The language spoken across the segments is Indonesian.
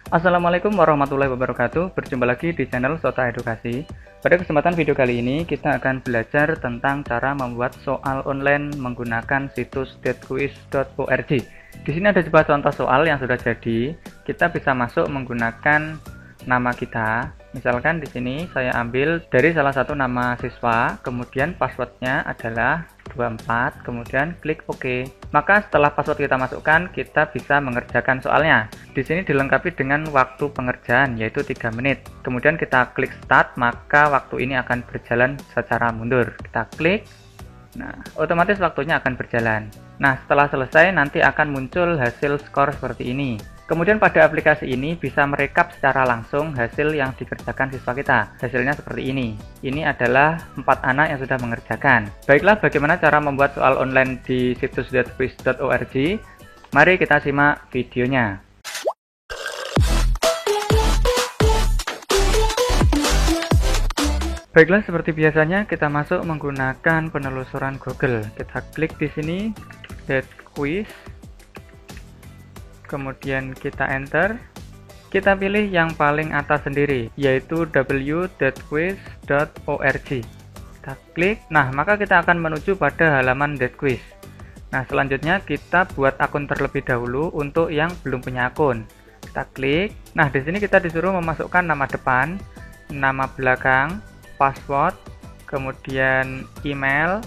Assalamualaikum warahmatullahi wabarakatuh. Berjumpa lagi di channel Sota Edukasi. Pada kesempatan video kali ini kita akan belajar tentang cara membuat soal online menggunakan situs detquiz.org. Di sini ada sebuah contoh soal yang sudah jadi. Kita bisa masuk menggunakan nama kita. Misalkan di sini saya ambil dari salah satu nama siswa, kemudian passwordnya adalah 24, kemudian klik OK. Maka setelah password kita masukkan, kita bisa mengerjakan soalnya. Di sini dilengkapi dengan waktu pengerjaan yaitu 3 menit. Kemudian kita klik start, maka waktu ini akan berjalan secara mundur. Kita klik. Nah, otomatis waktunya akan berjalan. Nah, setelah selesai nanti akan muncul hasil skor seperti ini. Kemudian pada aplikasi ini bisa merekap secara langsung hasil yang dikerjakan siswa kita. Hasilnya seperti ini. Ini adalah 4 anak yang sudah mengerjakan. Baiklah, bagaimana cara membuat soal online di situs detquiz.org? Mari kita simak videonya. Baiklah, seperti biasanya kita masuk menggunakan penelusuran Google. Kita klik di sini detquiz. Kemudian kita enter, kita pilih yang paling atas sendiri, yaitu www.detquiz.org. Kita klik, nah maka kita akan menuju pada halaman detquiz. Nah selanjutnya kita buat akun terlebih dahulu untuk yang belum punya akun. Kita klik, nah di sini kita disuruh memasukkan nama depan, nama belakang, password, kemudian email,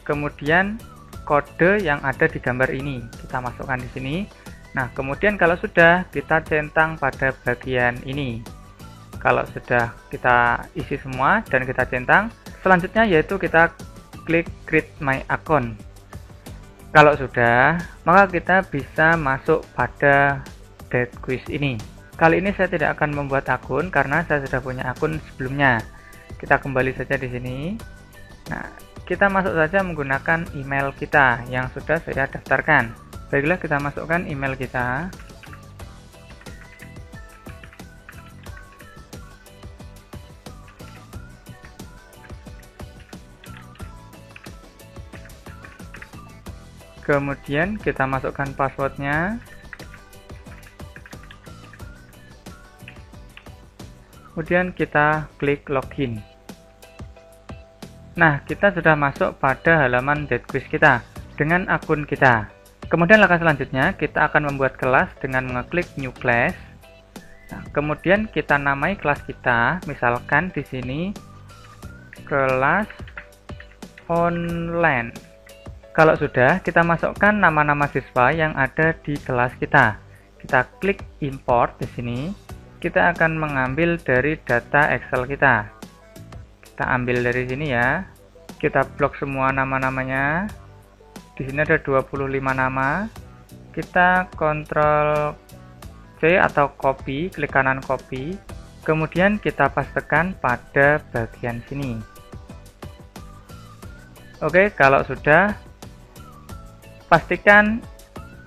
kemudian kode yang ada di gambar ini. Kita masukkan di sini. Nah, kemudian kalau sudah, kita centang pada bagian ini. Kalau sudah kita isi semua dan kita centang, selanjutnya yaitu kita klik create my account. Kalau sudah, maka kita bisa masuk pada detquiz ini. Kali ini saya tidak akan membuat akun karena saya sudah punya akun sebelumnya. Kita kembali saja di sini. Nah, kita masuk saja menggunakan email kita yang sudah saya daftarkan. Baiklah, kita masukkan email kita. Kemudian kita masukkan passwordnya. Kemudian kita klik login. Nah, kita sudah masuk pada halaman detquiz kita dengan akun kita. Kemudian langkah selanjutnya kita akan membuat kelas dengan mengeklik new class. Nah, kemudian kita namai kelas kita, misalkan di sini kelas online. Kalau sudah, kita masukkan nama-nama siswa yang ada di kelas kita. Kita klik import di sini. Kita akan mengambil dari data Excel kita. Kita ambil dari sini ya. Kita blok semua nama-namanya. Di sini ada 25 nama. Kita Ctrl C atau copy, klik kanan copy. Kemudian kita pastekan pada bagian sini. Oke, kalau sudah, pastikan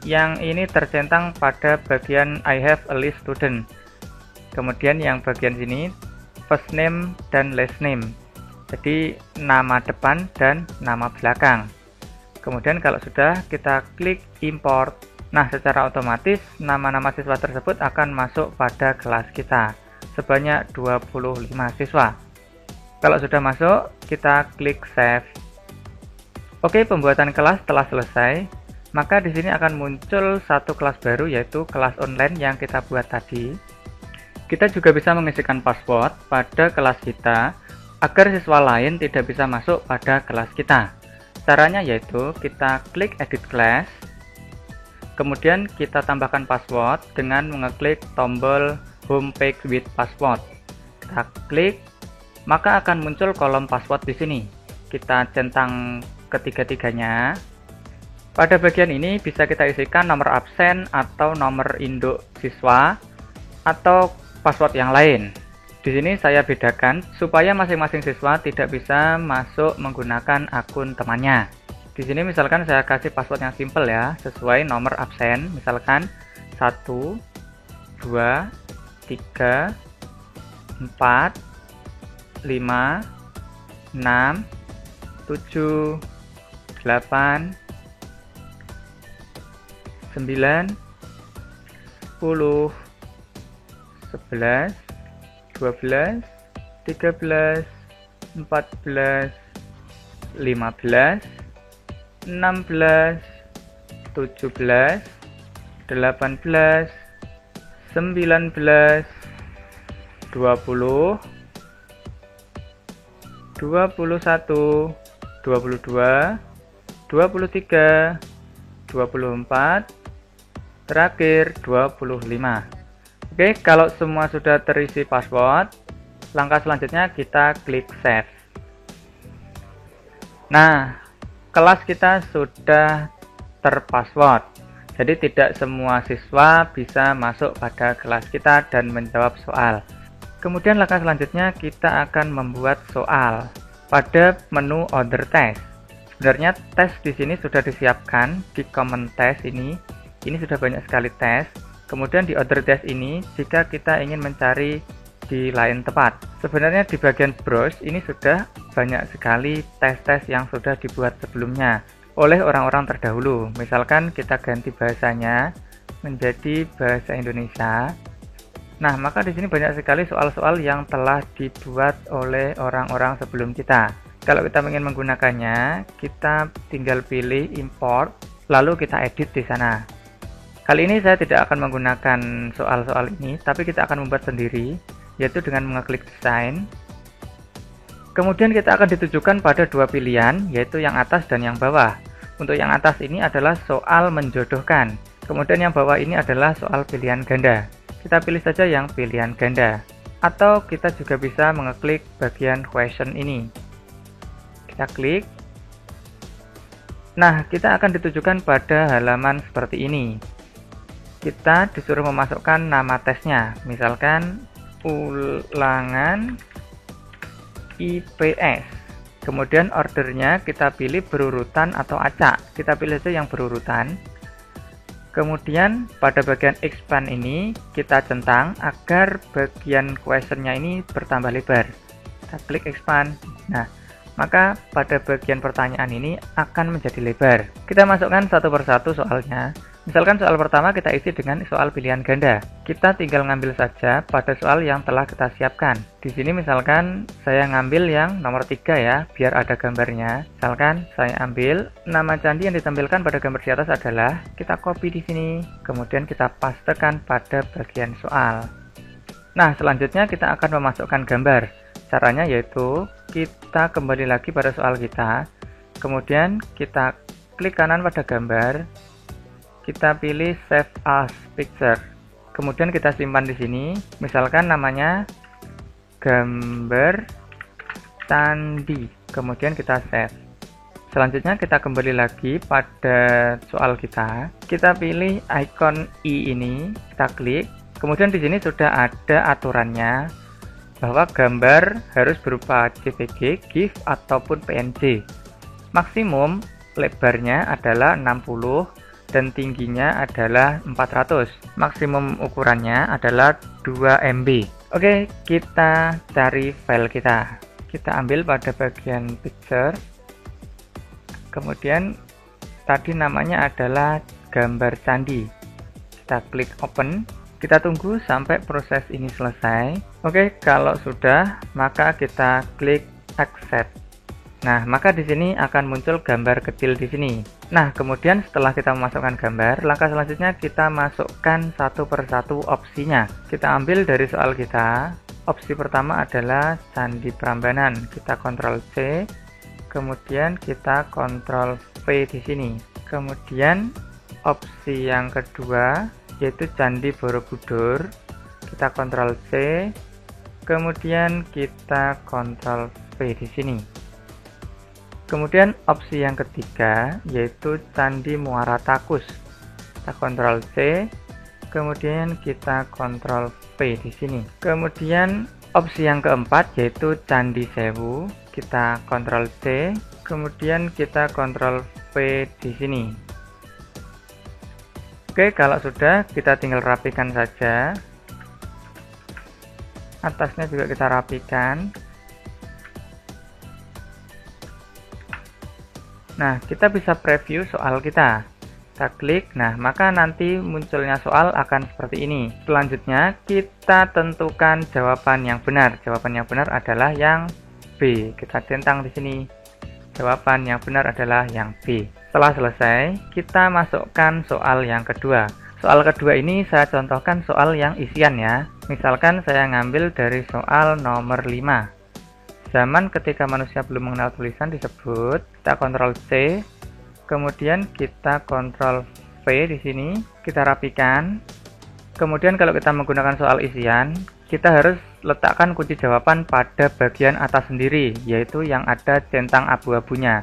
yang ini tercentang pada bagian I have a list student. Kemudian yang bagian sini first name dan last name. Jadi nama depan dan nama belakang. Kemudian kalau sudah, kita klik import. Nah, secara otomatis nama-nama siswa tersebut akan masuk pada kelas kita sebanyak 25 siswa. Kalau sudah masuk, kita klik save. Oke, pembuatan kelas telah selesai. Maka di sini akan muncul satu kelas baru, yaitu kelas online yang kita buat tadi. Kita juga bisa mengisikan password pada kelas kita agar siswa lain tidak bisa masuk pada kelas kita. Caranya yaitu kita klik edit class, kemudian kita tambahkan password dengan mengeklik tombol home page with password. Kita klik, maka akan muncul kolom password di sini. Kita centang ketiga-tiganya. Pada bagian ini bisa kita isikan nomor absen atau nomor induk siswa atau password yang lain. Di sini saya bedakan supaya masing-masing siswa tidak bisa masuk menggunakan akun temannya. Di sini misalkan saya kasih password yang simple ya, sesuai nomor absen, misalkan 1, 2, 3, 4, 5, 6, 7, 8, 9, 10, 11, 12, 13, 14, 15, 16, 17, 18, 19, 20, 21, 22, 23, 24, terakhir 25. Oke, kalau semua sudah terisi password, langkah selanjutnya kita klik save. Nah, kelas kita sudah terpassword. Jadi tidak semua siswa bisa masuk pada kelas kita dan menjawab soal. Kemudian langkah selanjutnya kita akan membuat soal pada menu order test. Sebenarnya tes di sini sudah disiapkan di common test ini. Ini sudah banyak sekali tes. Kemudian di order test ini, jika kita ingin mencari di lain tempat, sebenarnya di bagian browse ini sudah banyak sekali tes-tes yang sudah dibuat sebelumnya oleh orang-orang terdahulu. Misalkan kita ganti bahasanya menjadi bahasa Indonesia. Nah, maka di sini banyak sekali soal-soal yang telah dibuat oleh orang-orang sebelum kita. Kalau kita ingin menggunakannya, kita tinggal pilih import, lalu kita edit di sana. Kali ini saya tidak akan menggunakan soal-soal ini, tapi kita akan membuat sendiri, yaitu dengan mengeklik desain. Kemudian kita akan ditujukan pada dua pilihan, yaitu yang atas dan yang bawah. Untuk yang atas ini adalah soal menjodohkan, kemudian yang bawah ini adalah soal pilihan ganda. Kita pilih saja yang pilihan ganda, atau kita juga bisa mengeklik bagian question ini. Kita klik. Nah, kita akan ditujukan pada halaman seperti ini. Kita disuruh memasukkan nama tesnya, misalkan ulangan IPS. Kemudian ordernya kita pilih berurutan atau acak. Kita pilih saja yang berurutan. Kemudian pada bagian expand ini kita centang agar bagian questionnya ini bertambah lebar. Kita klik expand. Nah, maka pada bagian pertanyaan ini akan menjadi lebar. Kita masukkan satu persatu soalnya. Misalkan soal pertama kita isi dengan soal pilihan ganda. Kita tinggal ngambil saja pada soal yang telah kita siapkan. Di sini misalkan saya ngambil yang nomor 3 ya, biar ada gambarnya. Misalkan saya ambil nama candi yang ditampilkan pada gambar di atas adalah, kita copy di sini, kemudian kita pastekan pada bagian soal. Nah, selanjutnya kita akan memasukkan gambar. Caranya yaitu kita kembali lagi pada soal kita, kemudian kita klik kanan pada gambar, kita pilih save as picture, kemudian kita simpan di sini. Misalkan namanya gambar candi, kemudian kita save. Selanjutnya kita kembali lagi pada soal kita pilih icon i ini, kita klik. Kemudian di sini sudah ada aturannya bahwa gambar harus berupa JPG, GIF ataupun PNG. Maksimum lebarnya adalah 60 dan tingginya adalah 400. Maksimum ukurannya adalah 2 MB. Oke, kita cari file kita. Kita ambil pada bagian picture. Kemudian tadi namanya adalah gambar candi. Kita klik open. Kita tunggu sampai proses ini selesai. Oke, kalau sudah, maka kita klik accept. Nah, maka di sini akan muncul gambar kecil di sini. Nah, kemudian setelah kita memasukkan gambar, langkah selanjutnya kita masukkan satu persatu opsinya. Kita ambil dari soal kita. Opsi pertama adalah Candi Prambanan. Kita Ctrl C, kemudian kita Ctrl V di sini. Kemudian opsi yang kedua yaitu Candi Borobudur. Kita Ctrl C, kemudian kita Ctrl V di sini. Kemudian opsi yang ketiga yaitu Candi Muara Takus. Kita Ctrl C, kemudian kita Ctrl V di sini. Kemudian opsi yang keempat yaitu Candi Sewu. Kita Ctrl C, kemudian kita Ctrl V di sini. Oke, kalau sudah kita tinggal rapikan saja. Atasnya juga kita rapikan. Nah, kita bisa preview soal kita. Kita klik, nah maka nanti munculnya soal akan seperti ini. Selanjutnya kita tentukan jawaban yang benar. Jawaban yang benar adalah yang B. Kita centang di sini. Jawaban yang benar adalah yang B. Setelah selesai, kita masukkan soal yang kedua. Soal kedua ini saya contohkan soal yang isian ya. Misalkan saya ngambil dari soal nomor 5. Zaman ketika manusia belum mengenal tulisan disebut. Kita Ctrl C, kemudian kita Ctrl V di sini, kita rapikan. Kemudian kalau kita menggunakan soal isian, kita harus letakkan kunci jawaban pada bagian atas sendiri, yaitu yang ada centang abu-abunya.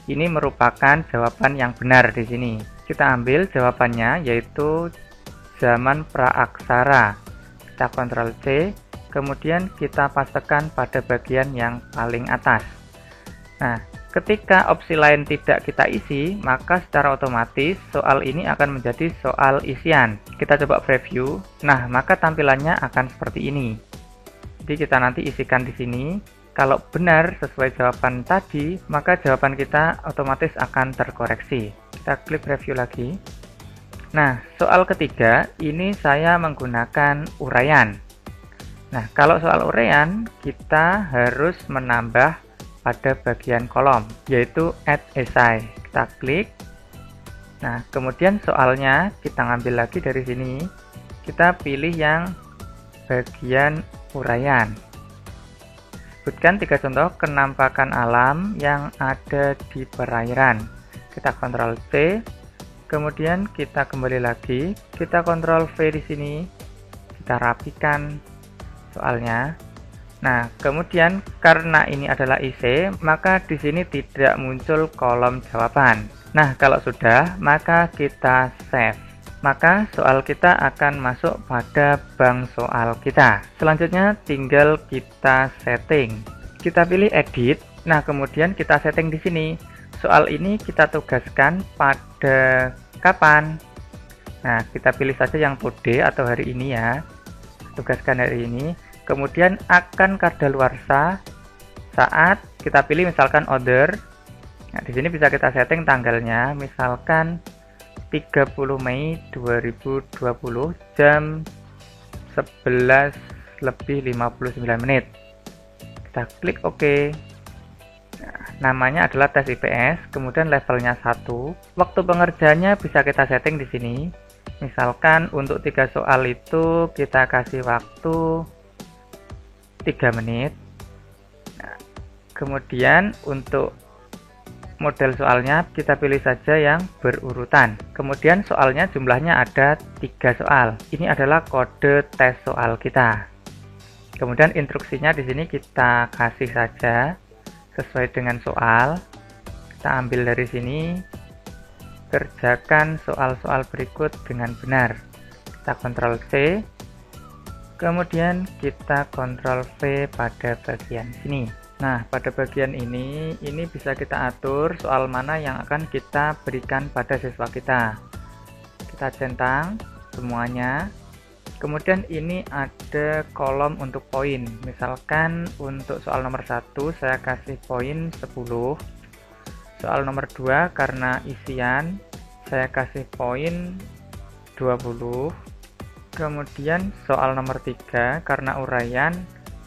Ini merupakan jawaban yang benar di sini. Kita ambil jawabannya, yaitu zaman praaksara. Kita Ctrl C, kemudian kita pastekan pada bagian yang paling atas. Nah, ketika opsi lain tidak kita isi, maka secara otomatis soal ini akan menjadi soal isian. Kita coba preview. Nah, maka tampilannya akan seperti ini. Jadi kita nanti isikan di sini. Kalau benar sesuai jawaban tadi, maka jawaban kita otomatis akan terkoreksi. Kita klik preview lagi. Nah, soal ketiga ini saya menggunakan uraian. Nah, kalau soal uraian, kita harus menambah pada bagian kolom, yaitu add essay. Kita klik. Nah, kemudian soalnya kita ngambil lagi dari sini. Kita pilih yang bagian uraian. Sebutkan 3 contoh kenampakan alam yang ada di perairan. Kita Ctrl C, kemudian kita kembali lagi, kita Ctrl V di sini, kita rapikan soalnya. Nah, kemudian karena ini adalah IC, maka di sini tidak muncul kolom jawaban. Nah, kalau sudah, maka kita save. Maka soal kita akan masuk pada bank soal kita. Selanjutnya tinggal kita setting. Kita pilih edit. Nah, kemudian kita setting di sini. Soal ini kita tugaskan pada kapan. Nah, kita pilih saja yang today atau hari ini ya. Tugaskan hari ini. Kemudian akan kadaluarsa saat kita pilih misalkan order. Nah, di sini bisa kita setting tanggalnya, misalkan 30 Mei 2020 jam 11:59. Kita klik OK. Nah, namanya adalah tes IPS, kemudian levelnya 1. Waktu pengerjaannya bisa kita setting di sini. Misalkan untuk 3 soal itu kita kasih waktu 3 menit. Nah, kemudian untuk model soalnya kita pilih saja yang berurutan. Kemudian soalnya jumlahnya ada 3 soal. Ini adalah kode tes soal kita. Kemudian instruksinya di sini kita kasih saja sesuai dengan soal. Kita ambil dari sini. Kerjakan soal-soal berikut dengan benar. Kita Ctrl C. Kemudian kita Ctrl V pada bagian sini. Nah, pada bagian ini bisa kita atur soal mana yang akan kita berikan pada siswa kita. Kita centang semuanya. Kemudian ini ada kolom untuk poin. Misalkan untuk soal nomor 1 saya kasih poin 10. Soal nomor 2 karena isian saya kasih poin 20. Kemudian soal nomor 3 karena uraian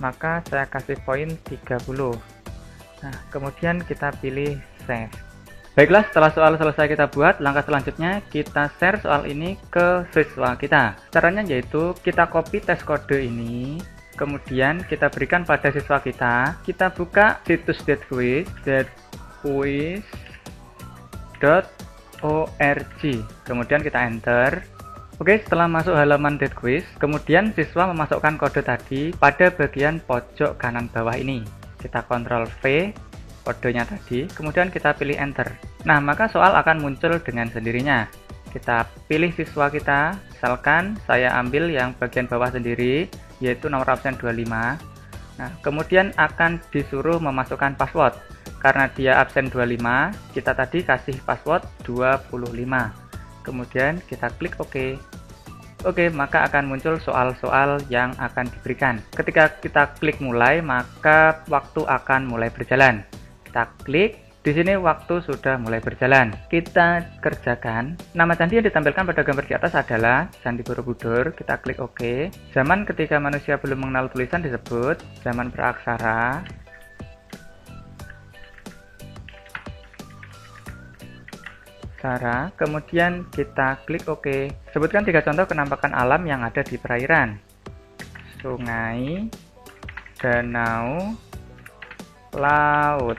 maka saya kasih poin 30. Nah, kemudian kita pilih save. Baiklah, setelah soal selesai kita buat, langkah selanjutnya kita share soal ini ke siswa kita. Caranya yaitu kita copy tes kode ini, kemudian kita berikan pada siswa kita. Kita buka situs datquiz.org, kemudian kita enter. Oke, setelah masuk halaman datquiz, kemudian siswa memasukkan kode tadi pada bagian pojok kanan bawah ini. Kita Ctrl V, kodenya tadi, kemudian kita pilih enter. Nah, maka soal akan muncul dengan sendirinya. Kita pilih siswa kita, misalkan saya ambil yang bagian bawah sendiri, yaitu nomor absen 25. Nah, kemudian akan disuruh memasukkan password. Karena dia absen 25, kita tadi kasih password 25. Kemudian kita klik OK. Oke, maka akan muncul soal-soal yang akan diberikan. Ketika kita klik mulai, maka waktu akan mulai berjalan. Kita klik, Di sini waktu sudah mulai berjalan. Kita kerjakan. Nama candi yang ditampilkan pada gambar di atas adalah Candi Borobudur. Kita klik OK. Zaman ketika manusia belum mengenal tulisan disebut zaman praaksara. Kemudian kita klik OK. Sebutkan 3 contoh penampakan alam yang ada di perairan. Sungai, danau, laut.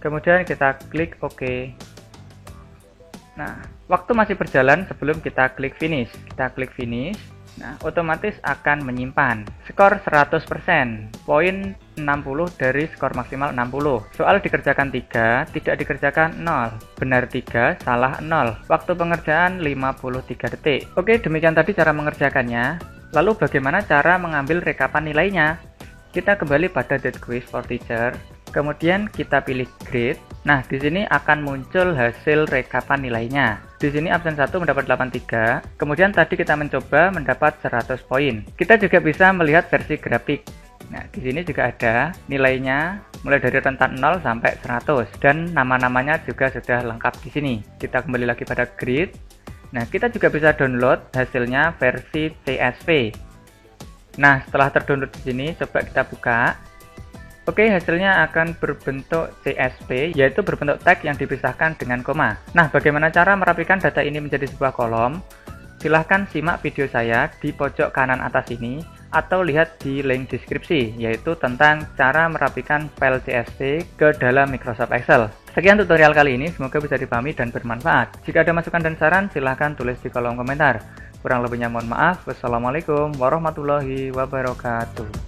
Kemudian kita klik OK. Nah, waktu masih berjalan sebelum kita klik finish. Kita klik finish. Nah, otomatis akan menyimpan. Skor 100%. Poin 60 dari skor maksimal 60. Soal dikerjakan 3, tidak dikerjakan 0. Benar 3, salah 0. Waktu pengerjaan 53 detik. Oke, demikian tadi cara mengerjakannya. Lalu bagaimana cara mengambil rekapan nilainya? Kita kembali pada That Quiz for Teacher. Kemudian kita pilih grade. Nah, di sini akan muncul hasil rekapan nilainya. Di sini absen 1 mendapat 83. Kemudian tadi kita mencoba mendapat 100 poin. Kita juga bisa melihat versi grafik. Nah, di sini juga ada nilainya mulai dari rentan 0 sampai 100 dan nama-namanya juga sudah lengkap di sini. Kita kembali lagi pada grade. Nah, kita juga bisa download hasilnya versi CSV. Nah, setelah terdownload di sini, coba kita buka. Oke, hasilnya akan berbentuk CSV, yaitu berbentuk tag yang dipisahkan dengan koma. Nah, bagaimana cara merapikan data ini menjadi sebuah kolom? Silahkan simak video saya di pojok kanan atas ini, atau lihat di link deskripsi, yaitu tentang cara merapikan file CSV ke dalam Microsoft Excel. Sekian tutorial kali ini, semoga bisa dipahami dan bermanfaat. Jika ada masukan dan saran, silahkan tulis di kolom komentar. Kurang lebihnya mohon maaf. Wassalamualaikum warahmatullahi wabarakatuh.